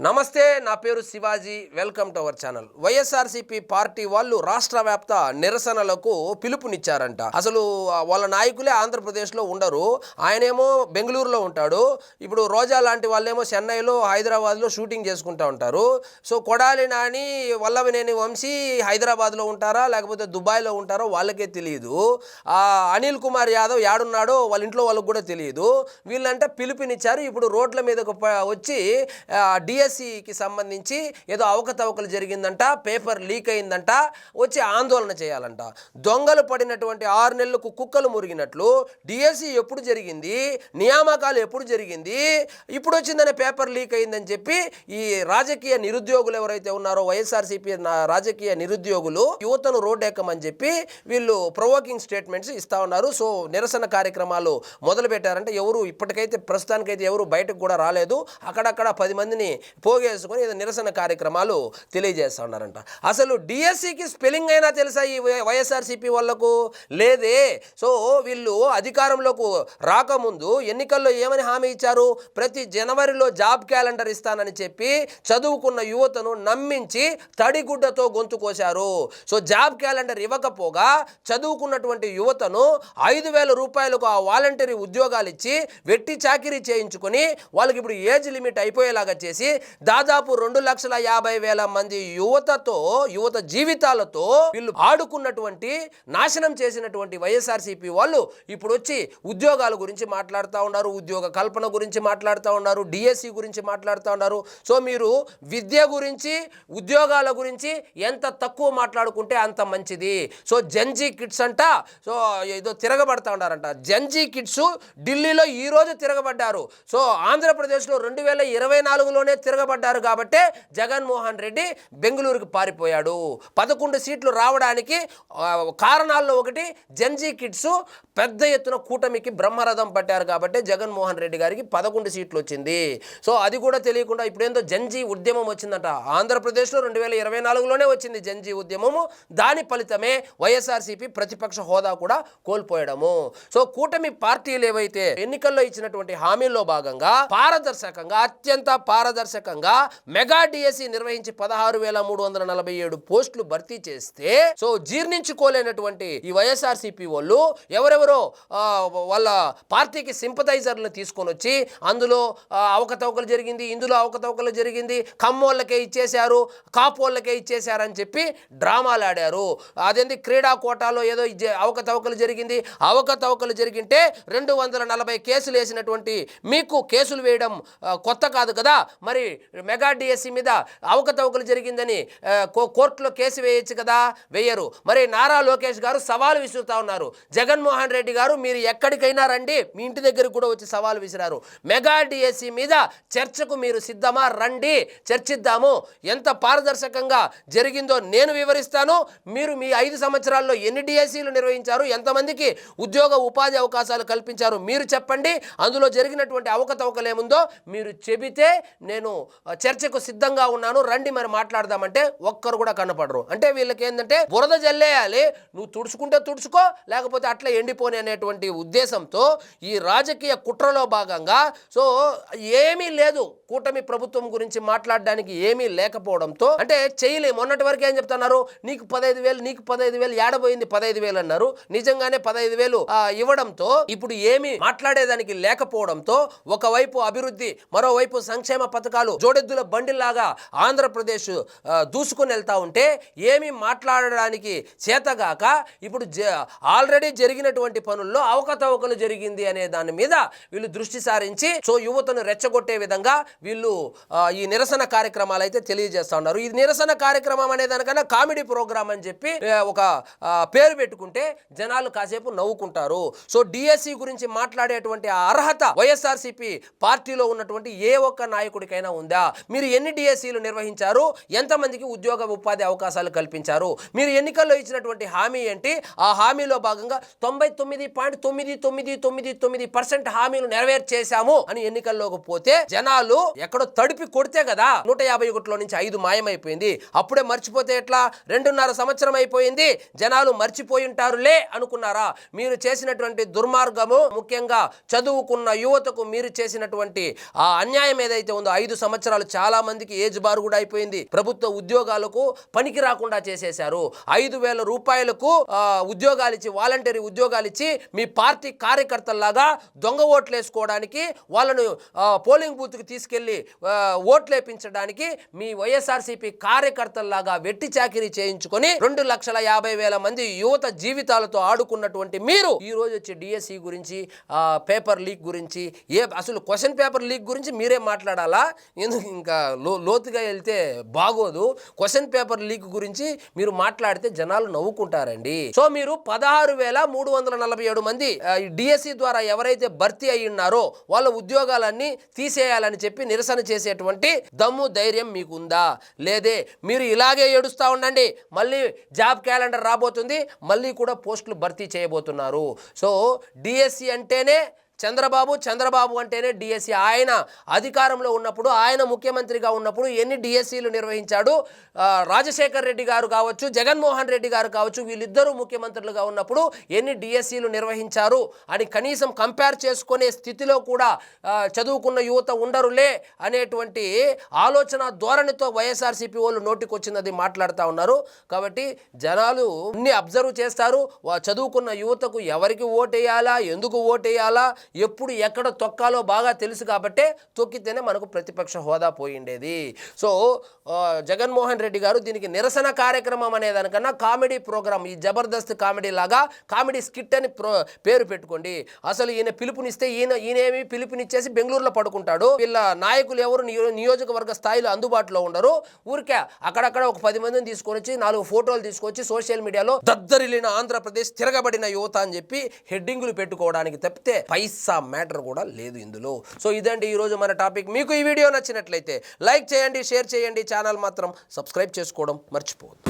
నమస్తే, నా పేరు Shivaji. Welcome to our channel. YSRCP party వాళ్ళు రాష్ట్ర వ్యాప్త నిరసనలకు పిలుపునిచ్చారంట. అసలు వాళ్ళ నాయకులే ఆంధ్రప్రదేశ్లో ఉండరు, ఆయనేమో బెంగళూరులో ఉంటాడు. ఇప్పుడు రోజా లాంటి వాళ్ళేమో చెన్నైలో, హైదరాబాద్లో షూటింగ్ చేసుకుంటూ ఉంటారు. సో కొడాలి నాని, వల్లభనేని వంశీ హైదరాబాద్లో ఉంటారా లేకపోతే దుబాయ్లో ఉంటారో వాళ్ళకే తెలియదు. అనిల్ కుమార్ యాదవ్ యాడున్నాడో వాళ్ళ ఇంట్లో వాళ్ళకు కూడా తెలియదు. వీళ్ళంటే పిలుపునిచ్చారు. ఇప్పుడు రోడ్ల మీదకు వచ్చి డిఎస్సికి సంబంధించి ఏదో అవకతవకలు జరిగిందంట, పేపర్ లీక్ అయిందంట, వచ్చి ఆందోళన చేయాలంట. దొంగలు పడినటువంటి 6 నెలలకు కుక్కలు మురిగినట్లు డిఎస్సి ఎప్పుడు జరిగింది, నియామకాలు ఎప్పుడు జరిగింది, ఇప్పుడు వచ్చిందనే పేపర్ లీక్ అయిందని చెప్పి ఈ రాజకీయ నిరుద్యోగులు ఎవరైతే ఉన్నారో వైఎస్ఆర్సీపీ రాజకీయ నిరుద్యోగులు యువతను రోడ్డు ఎక్కమని చెప్పి వీళ్ళు ప్రొవోకింగ్ స్టేట్మెంట్స్ ఇస్తా ఉన్నారు. సో నిరసన కార్యక్రమాలు మొదలు పెట్టారంటే ఎవరు ఇప్పటికైతే ప్రస్తుతానికైతే ఎవరు బయటకు కూడా రాలేదు. అక్కడక్కడ 10 మందిని పోగేసుకొని ఏదో నిరసన కార్యక్రమాలు తెలియజేస్తూ ఉన్నారంట. అసలు డిఎస్సికి స్పెల్లింగ్ అయినా తెలుసా ఈ వైఎస్ఆర్సీపీ వాళ్ళకు? లేదే. సో వీళ్ళు అధికారంలోకి రాకముందు ఎన్నికల్లో ఏమని హామీ ఇచ్చారు? ప్రతి జనవరిలో జాబ్ క్యాలెండర్ ఇస్తానని చెప్పి చదువుకున్న యువతను నమ్మించి తడిగుడ్డతో గొంతు కోశారు. సో జాబ్ క్యాలెండర్ ఇవ్వకపోగా చదువుకున్నటువంటి యువతను 5,000 రూపాయలకు ఆ వాలంటరీ ఉద్యోగాలు ఇచ్చి వెట్టి చాకిరీ చేయించుకొని వాళ్ళకి ఇప్పుడు ఏజ్ లిమిట్ అయిపోయేలాగా చేసి దాదాపు 2,50,000 మంది యువత జీవితాలతో వీళ్ళు ఆడుకున్నటువంటి, నాశనం చేసినటువంటి వైఎస్ఆర్సీపీ వాళ్ళు ఇప్పుడు వచ్చి ఉద్యోగాల గురించి మాట్లాడుతూ ఉన్నారు, ఉద్యోగ కల్పన గురించి మాట్లాడుతూ ఉన్నారు, డిఎస్సి గురించి మాట్లాడుతూ ఉన్నారు. సో మీరు విద్య గురించి, ఉద్యోగాల గురించి ఎంత తక్కువ మాట్లాడుకుంటే అంత మంచిది. సో జెన్జీ కిడ్స్ అంట, సో ఏదో తిరగబడతా ఉన్నారంట. జెన్జీ కిడ్స్ ఢిల్లీలో ఈరోజు తిరగబడ్డారు. సో ఆంధ్రప్రదేశ్లో 2024లోనే తిరగబడ్డారు కాబట్టే జగన్మోహన్ రెడ్డి బెంగళూరుకు పారిపోయాడు. 11 సీట్లు రావడానికి కారణాల్లో ఒకటి జెన్జీ కిడ్స్ పెద్ద ఎత్తున కూటమికి బ్రహ్మరథం పట్టారు కాబట్టి జగన్మోహన్ రెడ్డి గారికి 11 సీట్లు వచ్చింది. సో అది కూడా తెలియకుండా ఇప్పుడు ఏందో జెన్జీ ఉద్యమం వచ్చిందట. ఆంధ్రప్రదేశ్లో 2024లోనే వచ్చింది జెన్జీ ఉద్యమము. దాని ఫలితమే వైఎస్ఆర్సీపీ ప్రతిపక్ష హోదా కూడా కోల్పోయడము. సో కూటమి పార్టీలు ఏవైతే ఎన్నికల్లో ఇచ్చినటువంటి హామీల్లో భాగంగా పారదర్శకంగా, అత్యంత పారదర్శకంగా మెగా డిఎస్సి నిర్వహించి 16,347 పోస్టులు భర్తీ చేస్తే సో జీర్ణించుకోలేనటువంటి ఈ వైఎస్ఆర్సీపీ వాళ్ళు ఎవరెవరో వాళ్ళ పార్టీకి సింపథైజర్లను తీసుకొని వచ్చి అందులో అవకతవకలు జరిగింది, ఇందులో అవకతవకలు జరిగింది, కమ్మోళ్ళకే ఇచ్చేశారు, కాపోళ్ళకే ఇచ్చేశారని చెప్పి డ్రామాలు ఆడారు. అదేంటి క్రీడా కోటాలో ఏదో అవకతవకలు జరిగింది, అవకతవకలు జరిగింటే 240 కేసులు వేసినటువంటి మీకు కేసులు వేయడం కొత్త కాదు కదా. మరి మెగా డిఎస్సి మీద అవకతవకలు జరిగిందని కోర్టులో కేసు వేయచ్చు కదా, వేయరు. మరి నారా లోకేష్ గారు సవాలు విసురుతా ఉన్నారు. జగన్మోహన్ రెడ్డి గారు మీరు ఎక్కడికైనా రండి, మీ ఇంటి దగ్గరికి కూడా వచ్చి సవాలు విసిరారు. మెగా డిఎస్సి మీద చర్చకు మీరు సిద్ధమా? రండి, చర్చిద్దాము. ఎంత పారదర్శకంగా జరిగిందో నేను వివరిస్తాను. మీరు మీ 5 సంవత్సరాల్లో ఎన్ని డిఎస్సీలు నిర్వహించారు, ఎంతమందికి ఉద్యోగ ఉపాధి అవకాశాలు కల్పించారు మీరు చెప్పండి. అందులో జరిగినటువంటి అవకతవకలు ఏముందో మీరు చెబితే నేను చర్చకు సిద్ధంగా ఉన్నాను, రండి మరి మాట్లాడదామంటే ఒక్కరు కూడా కనపడరు. అంటే వీళ్ళకి ఏంటంటే బురద జల్లేయాలి, నువ్వు తుడుచుకుంటే తుడుచుకో లేకపోతే అట్లా ఎండిపోని అనేటువంటి ఉద్దేశంతో ఈ రాజకీయ కుట్రలో భాగంగా సో ఏమీ లేదు. కూటమి ప్రభుత్వం గురించి మాట్లాడడానికి ఏమీ లేకపోవడంతో అంటే చేయలే. మొన్నటి వరకు ఏం చెప్తున్నారు, నీకు 15,000 నీకు 15,000 ఏడబోయింది 15,000 అన్నారు. నిజంగానే 15,000 ఇవ్వడంతో ఇప్పుడు ఏమీ మాట్లాడేదానికి లేకపోవడంతో ఒకవైపు అభివృద్ధి, మరోవైపు సంక్షేమ పథకాలు జోడెద్దుల బండిలాగా ఆంధ్రప్రదేశ్ దూసుకొని వెళ్తా ఉంటే ఏమీ మాట్లాడడానికి చేతగాక ఇప్పుడు ఆల్రెడీ జరిగినటువంటి పనుల్లో అవకతవకలు జరిగింది అనే దాని మీద వీళ్ళు దృష్టి సారించి సో యువతను రెచ్చగొట్టే విధంగా వీళ్ళు ఈ నిరసన కార్యక్రమాలు అయితే తెలియజేస్తా ఉన్నారు. ఈ నిరసన కార్యక్రమం అనే దానికన్నా కామెడీ ప్రోగ్రామ్ అని చెప్పి ఒక పేరు పెట్టుకుంటే జనాలు కాసేపు నవ్వుకుంటారు. సో డిఎస్సి గురించి మాట్లాడేటువంటి అర్హత వైఎస్ఆర్సీపీ పార్టీలో ఉన్నటువంటి ఏ ఒక్క నాయకుడికైనా ఉందా? మీరు ఎన్ని డిఎస్సీలు నిర్వహించారు, ఎంతమందికి ఉద్యోగ ఉపాధి అవకాశాలు కల్పించారు, మీరు ఎన్నికల్లో ఇచ్చినటువంటి హామీ ఏంటి, ఆ హామీలో భాగంగా 99.999% హామీలు నెరవేర్చేశాము అని ఎన్నికల్లోకి పోతే జనాలు ఎక్కడో తడిపి కొడితే కదా 151లో నుంచి 5 మాయమైపోయింది. అప్పుడే మర్చిపోతే ఎట్లా? 2.5 సంవత్సరం అయిపోయింది, జనాలు మర్చిపోయి ఉంటారులే అనుకున్నారా? మీరు చేసినటువంటి దుర్మార్గము, ముఖ్యంగా చదువుకున్న యువతకు మీరు చేసినటువంటి ఆ అన్యాయం ఏదైతే ఉందో 5 సంవత్సరాలు సంవత్సరాలు చాలా మందికి ఏజ్ బార్ కూడా అయిపోయింది. ప్రభుత్వ ఉద్యోగాలకు పనికి రాకుండా చేసేశారు. 5,000 రూపాయలకు ఉద్యోగాలు ఇచ్చి, వాలంటరీ ఉద్యోగాలు ఇచ్చి మీ పార్టీ కార్యకర్తల్లాగా దొంగ ఓట్లు వేసుకోవడానికి, వాళ్ళను పోలింగ్ బూత్కి తీసుకెళ్లి ఓట్లేపించడానికి మీ వైఎస్ఆర్సీపీ కార్యకర్తల్లాగా వెట్టి చాకిరీ చేయించుకొని 2,50,000 మంది యువత జీవితాలతో ఆడుకున్నటువంటి మీరు ఈ రోజు వచ్చి డిఎస్సి గురించి, పేపర్ లీక్ గురించి, అసలు క్వశ్చన్ పేపర్ లీక్ గురించి మీరే మాట్లాడాలా? ఎందుకు ఇంకా లోతుగా వెళ్తే బాగోదు. క్వశ్చన్ పేపర్ లీక్ గురించి మీరు మాట్లాడితే జనాలు నవ్వుకుంటారండి. సో మీరు 16,347 మంది డిఎస్సి ద్వారా ఎవరైతే భర్తీ అయి ఉన్నారో వాళ్ళ ఉద్యోగాలన్నీ తీసేయాలని చెప్పి నిరసన చేసేటువంటి దమ్ము ధైర్యం మీకుందా? లేదే మీరు ఇలాగే ఏడుస్తూ ఉండండి. మళ్ళీ జాబ్ క్యాలెండర్ రాబోతుంది, మళ్ళీ కూడా పోస్టులు భర్తీ చేయబోతున్నారు. సో డిఎస్సి అంటేనే చంద్రబాబు అంటేనే డిఎస్సి. ఆయన అధికారంలో ఉన్నప్పుడు, ఆయన ముఖ్యమంత్రిగా ఉన్నప్పుడు ఎన్ని డిఎస్సీలు నిర్వహించాడు? రాజశేఖర్ రెడ్డి గారు కావచ్చు, జగన్మోహన్ రెడ్డి గారు కావచ్చు, వీళ్ళిద్దరూ ముఖ్యమంత్రులుగా ఉన్నప్పుడు ఎన్ని డిఎస్సీలు నిర్వహించారు అని కనీసం కంపేర్ చేసుకునే స్థితిలో కూడా చదువుకున్న యువత ఉండరులే అనేటువంటి ఆలోచన ధోరణితో వైఎస్ఆర్సీపీ వాళ్ళు నోటికొచ్చినది మాట్లాడుతూ ఉన్నారు. కాబట్టి జనాలు అన్ని అబ్జర్వ్ చేస్తారు. చదువుకున్న యువతకు ఎవరికి ఓటేయాలా, ఎందుకు ఓటేయాలా, ఎప్పుడు ఎక్కడ తొక్కాలో బాగా తెలుసు. కాబట్టే తొక్కితేనే మనకు ప్రతిపక్ష హోదా పోయిండేది. సో జగన్మోహన్ రెడ్డి గారు దీనికి నిరసన కార్యక్రమం అనేదానికన్నా కామెడీ ప్రోగ్రామ్, ఈ జబర్దస్త్ కామెడీ లాగా కామెడీ స్కిట్ అని పేరు పెట్టుకోండి. అసలు ఈయన పిలుపునిస్తే ఈయనేమి పిలుపునిచ్చేసి బెంగళూరులో పడుకుంటాడు. వీళ్ళ నాయకులు ఎవరు నియోజకవర్గ స్థాయిలో అందుబాటులో ఉండరు. ఊరికే అక్కడక్కడ ఒక 10 మందిని తీసుకొని వచ్చి 4 ఫోటోలు తీసుకొచ్చి సోషల్ మీడియాలో దద్దరిల్లిన ఆంధ్రప్రదేశ్, తిరగబడిన యువత అని చెప్పి హెడ్డింగులు పెట్టుకోవడానికి తప్పితే పైసా మ్యాటర్ కూడా లేదు ఇందులో. సో ఇదండి ఈరోజు మన టాపిక్. మీకు ఈ వీడియో నచ్చినట్లయితే లైక్ చేయండి, షేర్ చేయండి, ఛానల్ మాత్రం సబ్స్క్రైబ్ చేసుకోవడం మర్చిపోవద్దు.